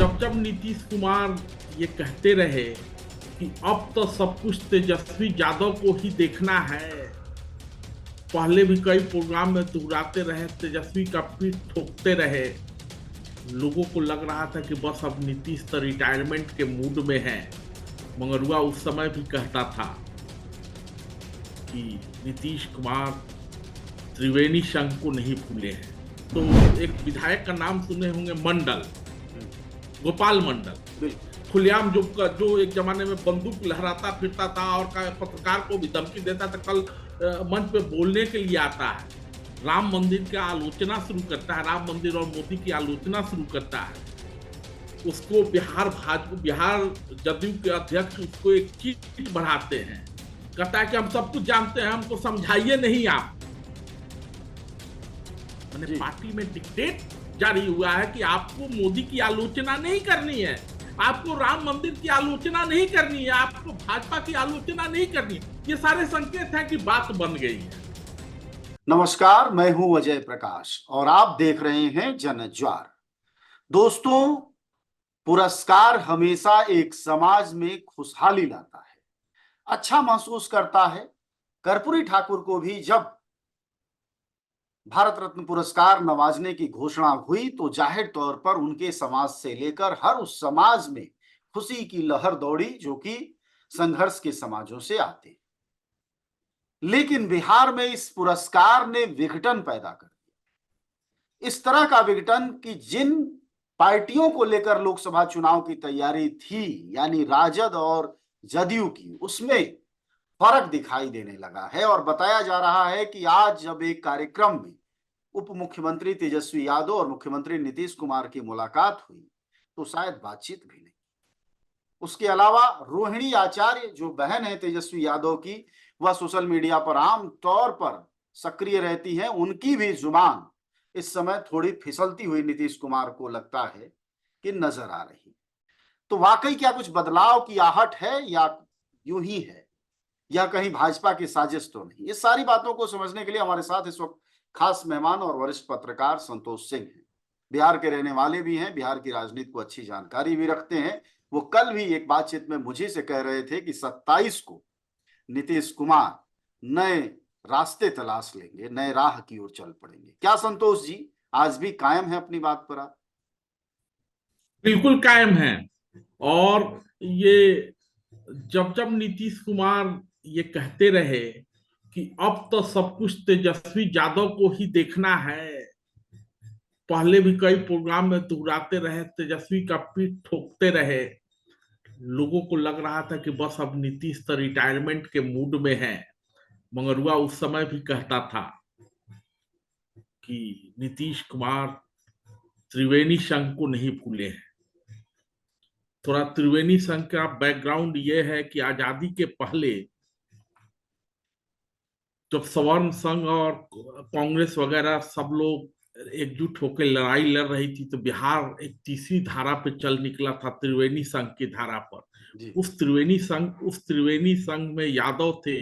जब जब नीतीश कुमार ये कहते रहे कि अब तो सब कुछ तेजस्वी यादव को ही देखना है, पहले भी कई प्रोग्राम में दोहराते रहे, तेजस्वी का पीठ ठोकते रहे, लोगों को लग रहा था कि बस अब नीतीश तो रिटायरमेंट के मूड में है। मंगरुआ उस समय भी कहता था कि नीतीश कुमार त्रिवेणी संघ को नहीं भूले हैं। तो एक विधायक का नाम सुने होंगे, मंडल, गोपाल मंडल, खुलेआम जो एक जमाने में बंदूक लहराता फिरता था और पत्रकार को भी धमकी देता था, कल मंच पे बोलने के लिए आता है, राम मंदिर की आलोचना शुरू करता है, राम मंदिर और मोदी की आलोचना शुरू करता है। उसको बिहार जदयू के अध्यक्ष उसको एक चीट बढ़ाते हैं, कहता है कि हम सब कुछ जानते हैं, हमको समझाइए नहीं आप। मैंने पार्टी में डिक्टेट जारी हुआ है कि आपको मोदी की आलोचना नहीं करनी है, आपको राम मंदिर की आलोचना नहीं करनी है, आपको भाजपा की आलोचना नहीं करनी है। ये सारे संकेत हैं कि बात बन गई है। नमस्कार, मैं हूं अजय प्रकाश और आप देख रहे हैं जनज्वार। दोस्तों, पुरस्कार हमेशा एक समाज में खुशहाली लाता है, अच्छा महसूस करता है। कर्पूरी ठाकुर को भी जब भारत रत्न पुरस्कार नवाजने की घोषणा हुई तो जाहिर तौर पर उनके समाज से लेकर हर उस समाज में खुशी की लहर दौड़ी जो कि संघर्ष के समाजों से आते। लेकिन बिहार में इस पुरस्कार ने विघटन पैदा कर दिया, इस तरह का विघटन कि जिन पार्टियों को लेकर लोकसभा चुनाव की तैयारी थी, यानी राजद और जदयू की, उसमें फर्क दिखाई देने लगा है। और बताया जा रहा है कि आज जब एक कार्यक्रम में उप मुख्यमंत्री तेजस्वी यादव और मुख्यमंत्री नीतीश कुमार की मुलाकात हुई तो शायद बातचीत भी नहीं। उसके अलावा रोहिणी आचार्य, जो बहन है तेजस्वी यादव की, वह सोशल मीडिया पर आम तौर पर सक्रिय रहती है, उनकी भी जुबान इस समय थोड़ी फिसलती हुई नीतीश कुमार को लगता है कि नजर आ रही। तो वाकई क्या कुछ बदलाव की आहट है या यूं ही है, या कहीं भाजपा की साजिश तो नहीं? ये सारी बातों को समझने के लिए हमारे साथ इस वक्त खास मेहमान और वरिष्ठ पत्रकार संतोष सिंह हैं। बिहार के रहने वाले भी हैं, बिहार की राजनीति को अच्छी जानकारी भी रखते हैं। वो कल भी एक बातचीत में मुझे से कह रहे थे कि 27 को नीतीश कुमार नए रास्ते तलाश लेंगे, नए राह की ओर चल पड़ेंगे। क्या संतोष जी, आज भी कायम है अपनी बात पर आप? बिल्कुल कायम है। और ये जब जब नीतीश कुमार ये कहते रहे कि अब तो सब कुछ तेजस्वी यादव को ही देखना है, पहले भी कई प्रोग्राम में दोहराते रहे, तेजस्वी का पीठ ठोकते रहे, लोगों को लग रहा था कि बस अब नीतीश तो रिटायरमेंट के मूड में है। मंगरुआ उस समय भी कहता था कि नीतीश कुमार त्रिवेणी संघ को नहीं भूले हैं। थोड़ा त्रिवेणी संघ का बैकग्राउंड ये है कि आजादी के पहले जब सवर्ण संघ और कांग्रेस वगैरह सब लोग एकजुट होकर लड़ाई लड़ रही थी तो बिहार एक तीसरी धारा पे चल निकला था, त्रिवेणी संघ की धारा पर। उस त्रिवेणी संघ में यादव थे,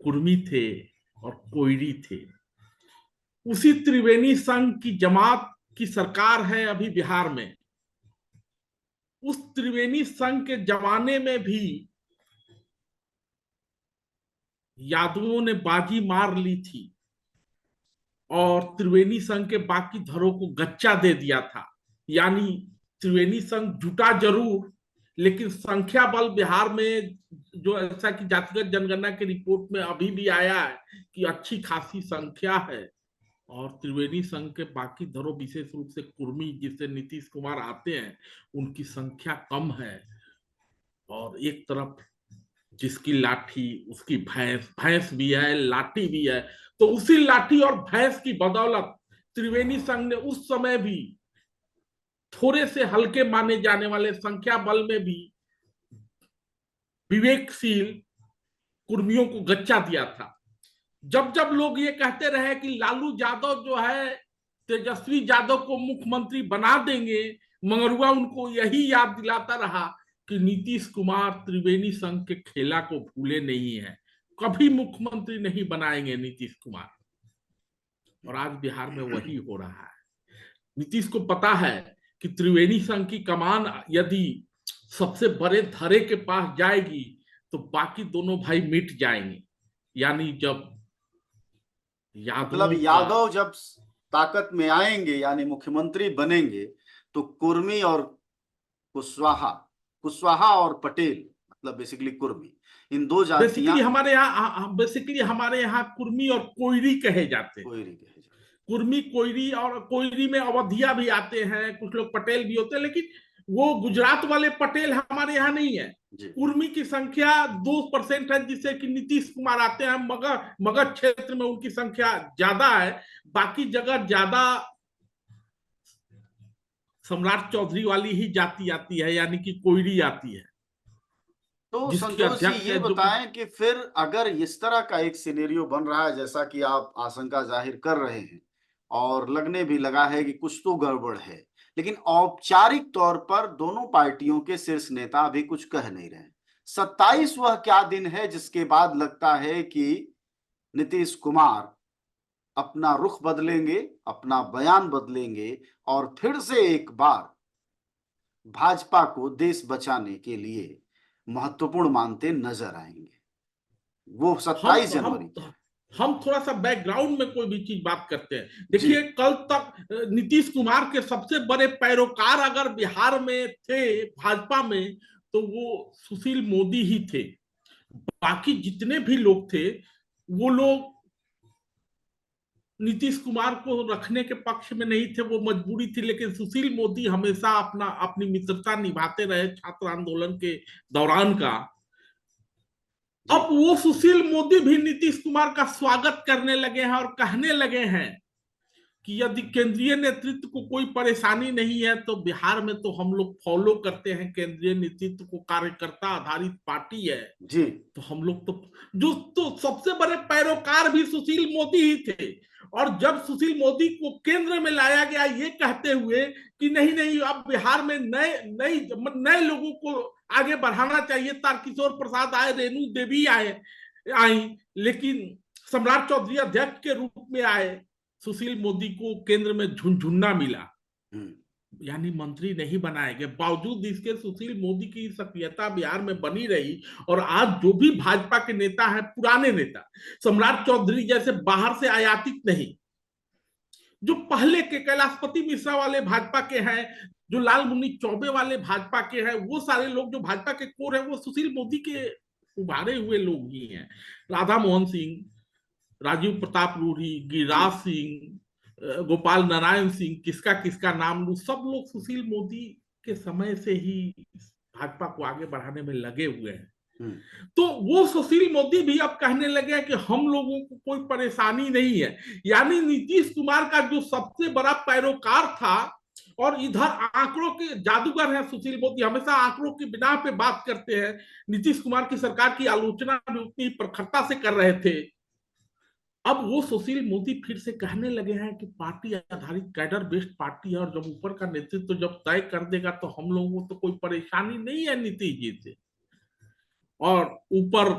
कुर्मी थे और कोयरी थे। उसी त्रिवेणी संघ की जमात की सरकार है अभी बिहार में। उस त्रिवेणी संघ के जमाने में भी यादवों ने बाजी मार ली थी और त्रिवेणी संघ के बाकी धड़ों को गच्चा दे दिया था। यानी त्रिवेणी संघ जुटा जरूर, लेकिन संख्या बल बिहार में जो ऐसा कि जातिगत जनगणना की रिपोर्ट में अभी भी आया है कि अच्छी खासी संख्या है। और त्रिवेणी संघ के बाकी धड़ों, विशेष रूप से कुर्मी जिससे नीतीश कुमार आते हैं, उनकी संख्या कम है। और एक तरफ जिसकी लाठी उसकी भैंस, भैंस भी है लाठी भी है, तो उसी लाठी और भैंस की बदौलत त्रिवेणी संघ ने उस समय भी थोड़े से हल्के माने जाने वाले संख्या बल में भी विवेकशील कुर्मियों को गच्चा दिया था। जब जब लोग ये कहते रहे कि लालू यादव जो है तेजस्वी यादव को मुख्यमंत्री बना देंगे, मंगरुआ उनको यही याद दिलाता रहा कि नीतीश कुमार त्रिवेणी संघ के खेला को भूले नहीं है, कभी मुख्यमंत्री नहीं बनाएंगे नीतीश कुमार। और आज बिहार में वही हो रहा है। नीतीश को पता है कि त्रिवेणी संघ की कमान यदि सबसे बड़े धड़े के पास जाएगी तो बाकी दोनों भाई मिट जाएंगे। यानी जब मतलब यादवों का, यादव जब ताकत में आएंगे यानी मुख्यमंत्री बनेंगे तो कुर्मी और कुशवाहा, कुशवाहा और पटेल, मतलब बेसिकली कुर्मी, इन दो जातियां, बेसिकली हमारे यहाँ कुर्मी और कोयरी कहे जाते हैं। कोयरी कहे जाते कुर्मी, कोयरी, और कोयरी में अवधिया भी आते हैं, कुछ लोग पटेल भी होते हैं, लेकिन वो गुजरात वाले पटेल हमारे यहाँ नहीं है। जी। कुर्मी की संख्या 2% है, जिससे कि नीतीश कुमार आते हैं। मगध मगध क्षेत्र में उनकी संख्या ज्यादा है, बाकी जगह ज्यादा सम्राट चौधरी वाली ही जाति आती है, यानी कि कोयरी आती है, तो जिसकी संतोष जी अध्यक्ष ये है जो कि बताएं कि फिर अगर इस तरह का एक सिनेरियो बन रहा है जैसा कि आप आशंका जाहिर कर रहे हैं और लगने भी लगा है कि कुछ तो गड़बड़ है, लेकिन औपचारिक तौर पर दोनों पार्टियों के शीर्ष नेता अभी कुछ कह नहीं रहे। 27 वह क्या दिन है जिसके बाद लगता है कि नीतीश कुमार अपना रुख बदलेंगे, अपना बयान बदलेंगे और फिर से एक बार भाजपा को देश बचाने के लिए महत्वपूर्ण मानते नजर आएंगे? वो हम 27 हम जनवरी की है। हम थोड़ा सा बैकग्राउंड में कोई भी चीज बात करते हैं। जी। देखिए, कल तक नीतीश कुमार के सबसे बड़े पैरोकार अगर बिहार में थे भाजपा में, तो वो सुशील मोदी ही थे। बाकी जितने भी लोग थे, वो लोग नीतीश कुमार को रखने के पक्ष में नहीं थे, वो मजबूरी थी। लेकिन सुशील मोदी हमेशा अपनी मित्रता निभाते रहे छात्र आंदोलन के दौरान का। जी। अब वो सुशील मोदी भी नीतीश कुमार का स्वागत करने लगे हैं और कहने लगे हैं कि यदि केंद्रीय नेतृत्व को कोई परेशानी नहीं है तो बिहार में तो हम लोग फॉलो करते हैं केंद्रीय नेतृत्व को, कार्यकर्ता आधारित पार्टी है, जी। तो हम लोग तो, जो तो सबसे बड़े पैरोकार भी सुशील मोदी ही थे। और जब सुशील मोदी को केंद्र में लाया गया ये कहते हुए कि नहीं नहीं, अब बिहार में नए नए नए लोगों को आगे बढ़ाना चाहिए, तारकिशोर प्रसाद आए, रेणु देवी आई, लेकिन सम्राट चौधरी अध्यक्ष के रूप में आए, सुशील मोदी को केंद्र में झुनझुन्ना मिला, यानी मंत्री नहीं बनाए गए। बावजूद इसके सुशील मोदी की सक्रियता बिहार में बनी रही। और आज जो भी भाजपा के नेता हैं, पुराने नेता, सम्राट चौधरी जैसे बाहर से आयातित नहीं, जो पहले के कैलाशपति मिश्रा वाले भाजपा के हैं, जो लालमुनि चौबे वाले भाजपा के हैं, वो सारे लोग जो भाजपा के कोर है, वो सुशील मोदी के उभारे हुए लोग ही हैं। राधा मोहन सिंह, राजीव प्रताप रूढ़ी, गिरिराज सिंह, गोपाल नारायण सिंह, किसका किसका नाम लू, सब लोग सुशील मोदी के समय से ही भाजपा को आगे बढ़ाने में लगे हुए हैं। तो वो सुशील मोदी भी अब कहने लगे कि हम लोगों को कोई परेशानी नहीं है। यानी नीतीश कुमार का जो सबसे बड़ा पैरोकार था, और इधर आंकड़ों के जादूगर है सुशील मोदी, हमेशा आंकड़ों की बिना पे बात करते हैं। नीतीश कुमार की सरकार की आलोचना भी उतनी प्रखरता से कर रहे थे। अब वो सुशील मोदी फिर से कहने लगे हैं कि पार्टी आधारित कैडर बेस्ड पार्टी है, और जब ऊपर का नेतृत्व जब तय कर देगा तो हम लोगों को तो कोई परेशानी नहीं है नीतीश जी से। और ऊपर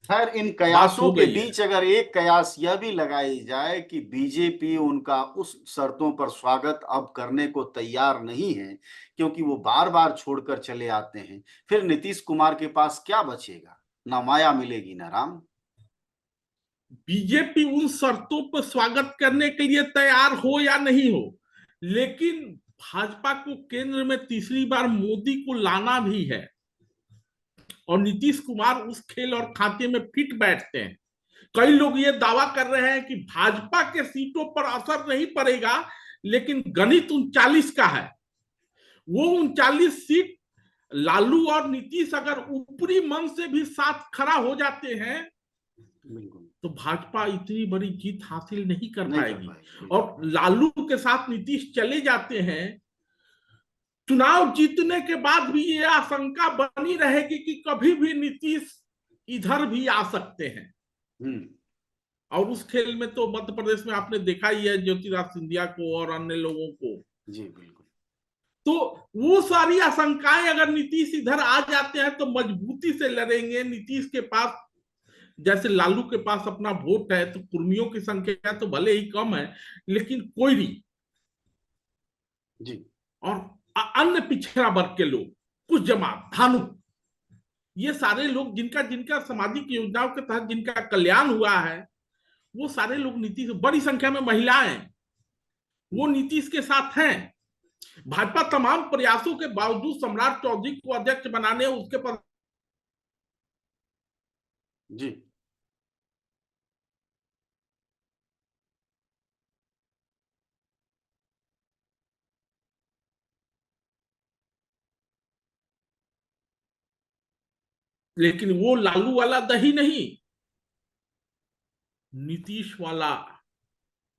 खैर इन बात कयासों हो के गई है। बीच अगर एक कयास यह भी लगाई जाए कि बीजेपी उनका उस शर्तों पर स्वागत अब करने को तैयार नहीं है क्योंकि वो बार बार छोड़कर चले आते हैं, फिर नीतीश कुमार के पास क्या बचेगा? ना माया मिलेगी ना राम। बीजेपी उन शर्तों पर स्वागत करने के लिए तैयार हो या नहीं हो, लेकिन भाजपा को केंद्र में तीसरी बार मोदी को लाना भी है, और नीतीश कुमार उस खेल और खाते में फिट बैठते हैं। कई लोग ये दावा कर रहे हैं कि भाजपा के सीटों पर असर नहीं पड़ेगा, लेकिन गणित 39 का है। वो 39 सीट लालू और नीतीश अगर ऊपरी मन से भी साथ खड़ा हो जाते हैं तो भाजपा इतनी बड़ी जीत हासिल नहीं कर पाएगी। और लालू के साथ नीतीश चले जाते हैं, चुनाव जीतने के बाद भी ये आशंका बनी रहेगी कि कभी भी नीतीश इधर भी आ सकते हैं। और उस खेल में तो मध्य प्रदेश में आपने देखा ही है, ज्योतिरादित्य सिंधिया को और अन्य लोगों को। जी बिल्कुल। तो वो सारी आशंकाएं, अगर नीतीश इधर आ जाते हैं तो मजबूती से लड़ेंगे। नीतीश के पास, जैसे लालू के पास अपना वोट है, तो कुर्मियों की संख्या तो भले ही कम है, लेकिन कोयरी जी और अन्य पिछड़ा वर्ग के लोग, कुछ जमात, भानु, ये सारे लोग जिनका जिनका सामाजिक योजनाओं के तहत जिनका कल्याण हुआ है, वो सारे लोग नीतीश, बड़ी संख्या में महिलाएं, वो नीतीश के साथ हैं। भाजपा तमाम प्रयासों के बावजूद सम्राट चौधरी को अध्यक्ष बनाने, उसके पर जी लेकिन वो लालू वाला दही नहीं, नीतीश वाला।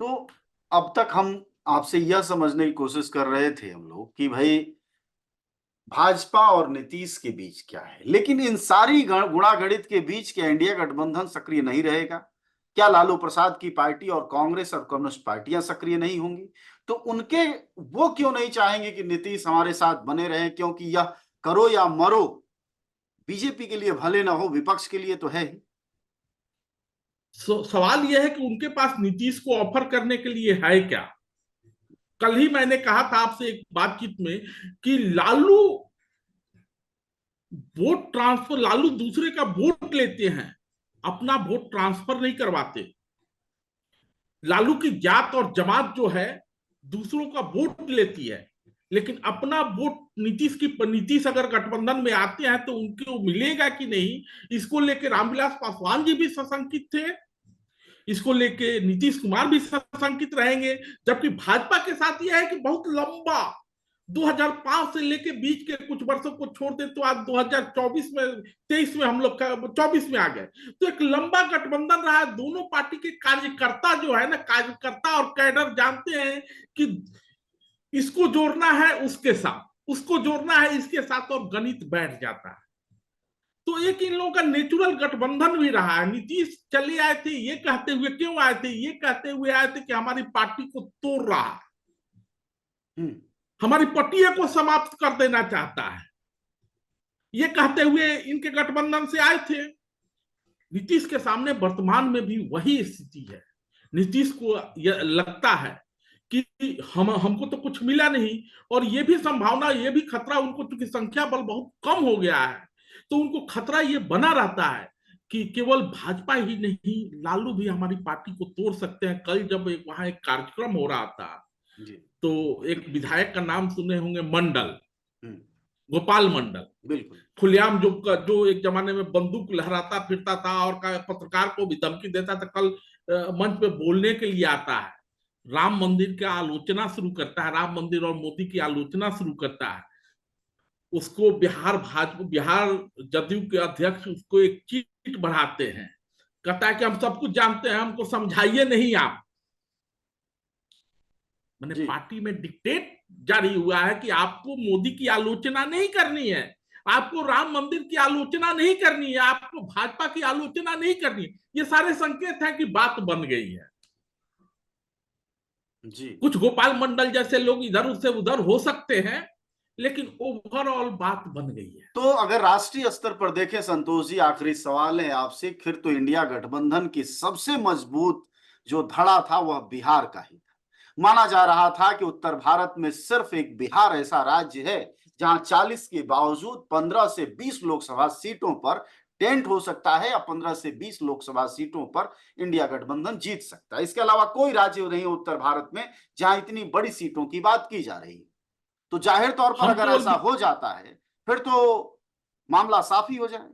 तो अब तक हम आपसे यह समझने की कोशिश कर रहे थे हम लोग कि भाई भाजपा और नीतीश के बीच क्या है, लेकिन इन सारी गुणागणित के बीच क्या इंडिया गठबंधन सक्रिय नहीं रहेगा? क्या लालू प्रसाद की पार्टी और कांग्रेस और कम्युनिस्ट पार्टियां सक्रिय नहीं होंगी? तो उनके वो क्यों नहीं चाहेंगे कि नीतीश हमारे साथ बने रहे? क्योंकि यह करो या मरो बीजेपी के लिए भले ना हो, विपक्ष के लिए तो है ही। सवाल यह है कि उनके पास नीतीश को ऑफर करने के लिए है क्या? कल ही मैंने कहा था आपसे एक बातचीत में कि लालू वोट ट्रांसफर, लालू दूसरे का वोट लेते हैं, अपना वोट ट्रांसफर नहीं करवाते। लालू की जात और जमात जो है दूसरों का वोट लेती है, लेकिन अपना वोट नीतीश अगर गठबंधन में आते हैं तो उनको मिलेगा कि नहीं, इसको लेकर रामविलास पासवान जी भी सशंकित थे, इसको लेके नीतीश कुमार भी सशंकित रहेंगे। जबकि भाजपा के साथ यह है कि बहुत लंबा, 2005 से लेके बीच के कुछ वर्षों को छोड़ दे तो आज 2024 में, 23 में हम लोग 24 में आ गए, तो एक लंबा गठबंधन रहा है। दोनों पार्टी के कार्यकर्ता जो है ना, कार्यकर्ता और कैडर जानते हैं कि इसको जोड़ना है उसके साथ, उसको जोड़ना है इसके साथ, और गणित बैठ जाता है। तो एक इन लोगों का नेचुरल गठबंधन भी रहा है। नीतीश चले आए थे ये कहते हुए, क्यों आए थे? ये कहते हुए आए थे कि हमारी पार्टी को तोड़ रहा है, हमारी पटिया को समाप्त कर देना चाहता है, ये कहते हुए इनके गठबंधन से आए थे। नीतीश के सामने वर्तमान में भी वही स्थिति है। नीतीश को लगता है कि हमको तो कुछ मिला नहीं, और ये भी संभावना, ये भी खतरा उनको, चूंकि संख्या बल बहुत कम हो गया है, तो उनको खतरा ये बना रहता है कि केवल भाजपा ही नहीं, लालू भी हमारी पार्टी को तोड़ सकते हैं। कल जब वहां एक कार्यक्रम हो रहा था, तो एक विधायक का नाम सुने होंगे, मंडल, गोपाल मंडल, बिल्कुल खुलेआम जो एक जमाने में बंदूक लहराता फिरता था और पत्रकार को भी धमकी देता था, कल मंच पे बोलने के लिए आता है, राम मंदिर की आलोचना शुरू करता है, राम मंदिर और मोदी की आलोचना शुरू करता है। उसको बिहार जदयू के अध्यक्ष उसको एक चीट बढ़ाते हैं, कहता है कि हम सब कुछ जानते हैं, हमको समझाइए नहीं आप। मैंने पार्टी में डिक्टेट जारी हुआ है कि आपको मोदी की आलोचना नहीं करनी है, आपको राम मंदिर की आलोचना नहीं करनी है, आपको भाजपा की आलोचना नहीं करनी है। ये सारे संकेत हैं कि बात बन गई है जी। कुछ गोपाल मंडल जैसे लोग इधर से उधर हो सकते हैं, लेकिन ओवरऑल बात बन गई है। तो अगर राष्ट्रीय स्तर पर देखें संतोष जी, आखिरी सवाल है आपसे, फिर तो इंडिया गठबंधन की सबसे मजबूत जो धड़ा था वह बिहार का ही था। माना जा रहा था कि उत्तर भारत में सिर्फ एक बिहार ऐसा राज्य है जहां 40 के बावजूद 15 से 20 लोकसभा सीटों पर टेंट हो सकता है, या 15 से 20 लोकसभा सीटों पर इंडिया गठबंधन जीत सकता है। इसके अलावा कोई राज्य नहीं है उत्तर भारत में जहां इतनी बड़ी सीटों की बात की जा रही है। तो जाहिर तौर पर अगर ऐसा हो जाता है फिर तो मामला साफ ही हो जाए।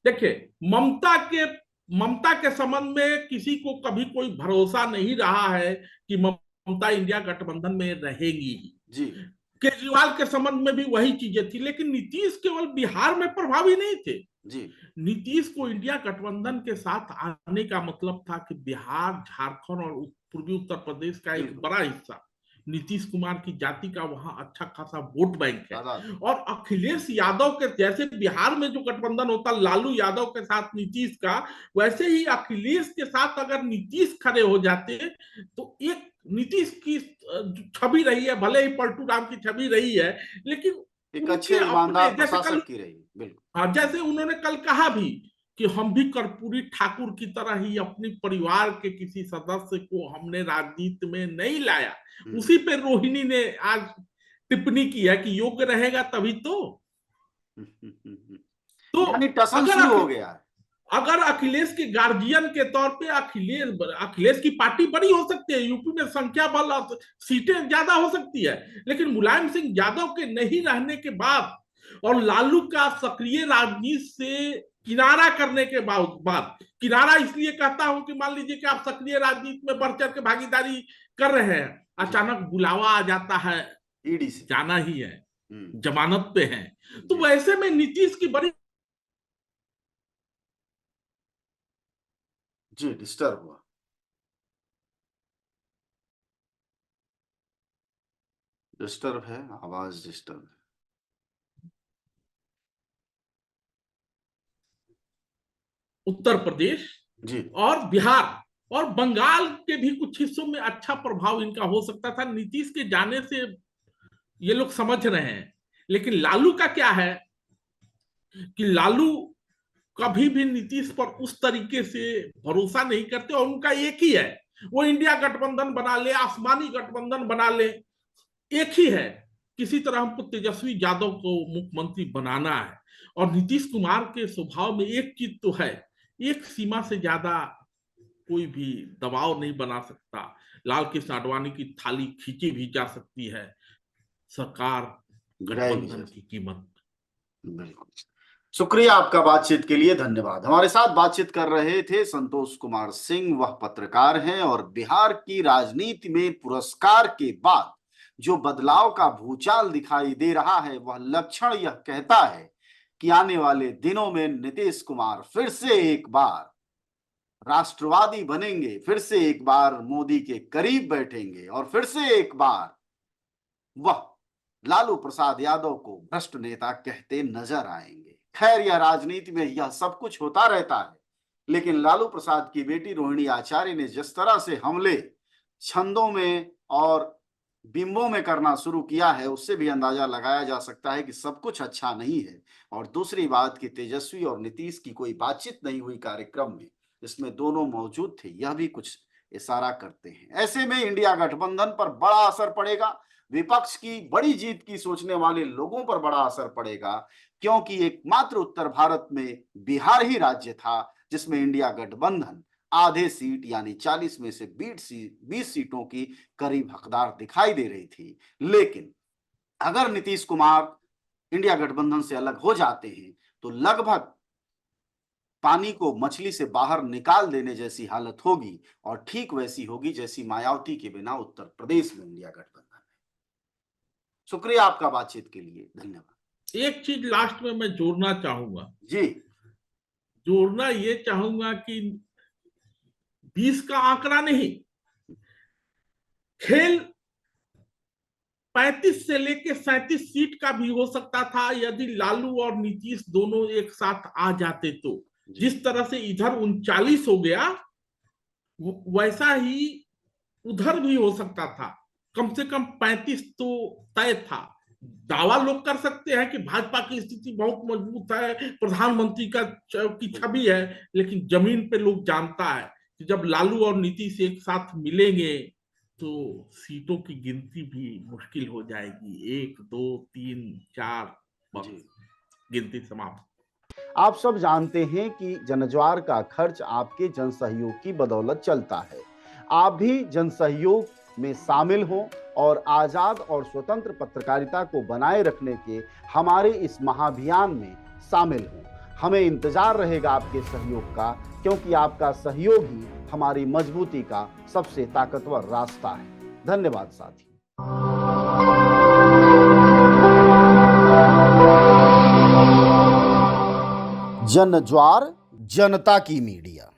देखिए, ममता के संबंध में किसी को कभी कोई भरोसा नहीं रहा है कि ममता इंडिया गठबंधन में रहेगी जी। केजरीवाल के संबंध में भी वही चीजें थी, लेकिन नीतीश केवल बिहार में प्रभावी नहीं थे जी। नीतीश को इंडिया गठबंधन के साथ आने का मतलब था कि बिहार, झारखंड और पूर्वी उत्तर प्रदेश का एक बड़ा हिस्सा नीतीश कुमार की जाति का वहां अच्छा खासा वोट बैंक है। और अखिलेश यादव के जैसे बिहार में जो गठबंधन होता लालू यादव के साथ नीतीश का, वैसे ही अखिलेश के साथ अगर नीतीश खड़े हो जाते तो एक नीतीश की छवि रही है, भले ही पलटू राम की छवि रही है, लेकिन एक अच्छे ईमानदार प्रशासक की रही। बिल्कुल। हाँ, जैसे उन्होंने कल कहा भी कि हम भी कर्पूरी ठाकुर की तरह ही अपने परिवार के किसी सदस्य को हमने राजनीति में नहीं लाया। उसी पे रोहिणी ने आज टिप्पणी की है कि योग्य रहेगा तभी तो यानी टसन शुरू हो गया है। अगर अखिलेश के गार्जियन के तौर पे अखिलेश की पार्टी बड़ी हो सकती है, यूपी में संख्या बल और सीटें ज्यादा हो सकती है, लेकिन मुलायम सिंह यादव के नहीं रहने के बाद और लालू का सक्रिय राजनीति से किनारा करने के बाद किनारा इसलिए कहता हूं कि मान लीजिए कि आप सक्रिय राजनीति में बढ़ चढ़ के भागीदारी कर रहे हैं, अचानक बुलावा आ जाता है, ईडी से जाना ही है, जमानत पे है, तो वैसे में नीतीश की बड़ी जी डिस्टर्ब हुआ। डिस्टर्ब है, आवाज डिस्टर्ब है। उत्तर प्रदेश जी और बिहार और बंगाल के भी कुछ हिस्सों में अच्छा प्रभाव इनका हो सकता था। नीतीश के जाने से ये लोग समझ रहे हैं, लेकिन लालू का क्या है कि लालू कभी भी नीतीश पर उस तरीके से भरोसा नहीं करते, और उनका एक ही है, वो इंडिया गठबंधन बना ले, आसमानी गठबंधन बना ले, एक ही है, किसी तरह हमको तेजस्वी यादव को मुख्यमंत्री बनाना है। और नीतीश कुमार के स्वभाव में एक चीज तो है, एक सीमा से ज्यादा कोई भी दबाव नहीं बना सकता। लाल कृष्ण आडवाणी की थाली खींची भी जा सकती है, सरकार गठबंधन की कीमत। बिल्कुल, शुक्रिया आपका बातचीत के लिए, धन्यवाद। हमारे साथ बातचीत कर रहे थे संतोष कुमार सिंह, वह पत्रकार हैं और बिहार की राजनीति में पुरस्कार के बाद जो बदलाव का भूचाल दिखाई दे रहा है, वह लक्षण यह कहता है कि आने वाले दिनों में नीतीश कुमार फिर से एक बार राष्ट्रवादी बनेंगे, फिर से एक बार मोदी के करीब बैठेंगे और फिर से एक बार वह लालू प्रसाद यादव को भ्रष्ट नेता कहते नजर आएंगे। खैर, यह राजनीति में यह सब कुछ होता रहता है, लेकिन लालू प्रसाद की बेटी रोहिणी आचार्य ने जिस तरह से हमले छंदों में और बिंबों में करना शुरू किया है, उससे भी अंदाजा लगाया जा सकता है कि सब कुछ अच्छा नहीं है। और दूसरी बात कि तेजस्वी और नीतीश की कोई बातचीत नहीं हुई कार्यक्रम में, जिसमें दोनों मौजूद थे, यह भी कुछ इशारा करते हैं। ऐसे में इंडिया गठबंधन पर बड़ा असर पड़ेगा, विपक्ष की बड़ी जीत की सोचने वाले लोगों पर बड़ा असर पड़ेगा, क्योंकि एकमात्र उत्तर भारत में बिहार ही राज्य था जिसमें इंडिया गठबंधन आधे सीट यानी 40 में से 20 सीटों की करीब हकदार दिखाई दे रही थी। लेकिन अगर नीतीश कुमार इंडिया गठबंधन से अलग हो जाते हैं तो लगभग पानी को मछली से बाहर निकाल देने जैसी हालत होगी, और ठीक वैसी होगी जैसी मायावती के बिना उत्तर प्रदेश में इंडिया गठबंधन है। शुक्रिया आपका बातचीत के लिए, धन्यवाद। एक चीज लास्ट में मैं जोड़ना चाहूंगा जी, जोड़ना ये चाहूंगा कि 20 का आंकड़ा नहीं, खेल 35 से लेके 37 सीट का भी हो सकता था यदि लालू और नीतीश दोनों एक साथ आ जाते तो। जिस तरह से इधर 39 हो गया, वैसा ही उधर भी हो सकता था, कम से कम 35 तो तय था। दावा लोग कर सकते हैं कि भाजपा की स्थिति बहुत मजबूत है, प्रधानमंत्री की छवि है, लेकिन जमीन पे लोग जानता है कि जब लालू और नीतीश एक साथ मिलेंगे तो सीटों की गिनती भी मुश्किल हो जाएगी। 1 2 3 4 बस गिनती समाप्त। आप सब जानते हैं कि जनज्वार का खर्च आपके जनसहयोग की बदौलत चलता है। आप भी जनसहयोग में शामिल हों और आजाद और स्वतंत्र पत्रकारिता को बनाए रखने के हमारे इस महाअभियान में शामिल हों। हमें इंतजार रहेगा आपके सहयोग का, क्योंकि आपका सहयोग ही हमारी मजबूती का सबसे ताकतवर रास्ता है। धन्यवाद साथी। जनज्वार, जनता की मीडिया।